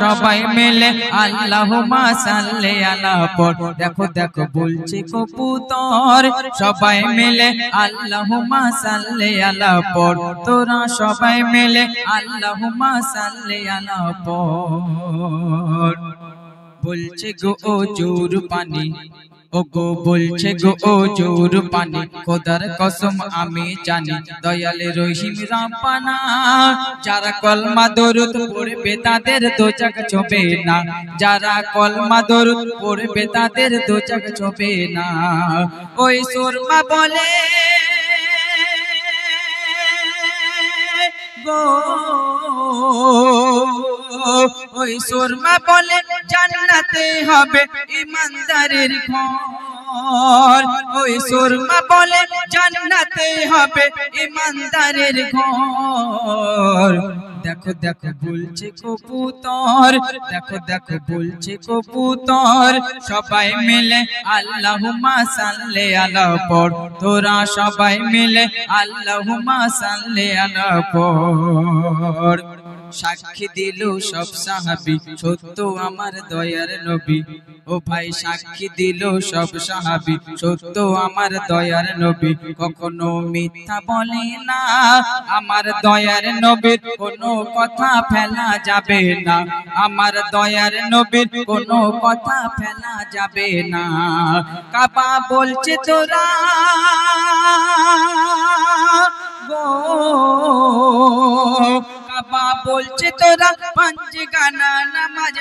সবাই মিলে আল্লাহুম্মা সাল্লি আলা পড়। দেখো দেখো বলছে কবুতর, সবাই মিলে আল্লাহুম্মা সাল্লি আলা পড়। তোরা সবাই মিলে আল্লাহুম্মা সাল্লি আলা পড়। বলছে গো ও জোর পানি, ও গো বলছে গো ও জোর পানি, খোদার কসম আমি জানি দয়াল রহিম রাব্বানা। যারা কলমা দরুদ পড়বে তাদের দোজখ ছোঁবে না, যারা কলমা দরুদ পড়বে তাদের দোজখ ছোঁবে না। ওই সুরমা বলে গো, ওই সুরমা বলে জান্নাতে হবে ইমানদারের ঘর। ওই সুরমা বলে জান্নাতে হবে ইমানদারের ঘর। দেখো দেখো বলছে কবুতর, দেখো দেখো বলছে কবুতর, সবাই মিলে আল্লাহুম্মা সাল্লি আলা পড়। তোরা সবাই মিলে আল্লাহুম্মা সাল্লি আলা পড়। সাক্ষী দিল সব সাহাবী সত্য আমার দয়ার নবী, ও ভাই সাক্ষী দিল সব সাহাবী সত্য আমার দয়ার নবী। কখনো মিথ্যা বলে না, আমার দয়ার নবীর কোনো কথা ফেলা যাবে না, আমার দয়ার নবীর কোনো কথা ফেলা যাবে না। কাবা বলছে তোরা গো, কাবা বলছে তোরা পাঁচ গানা নামাজ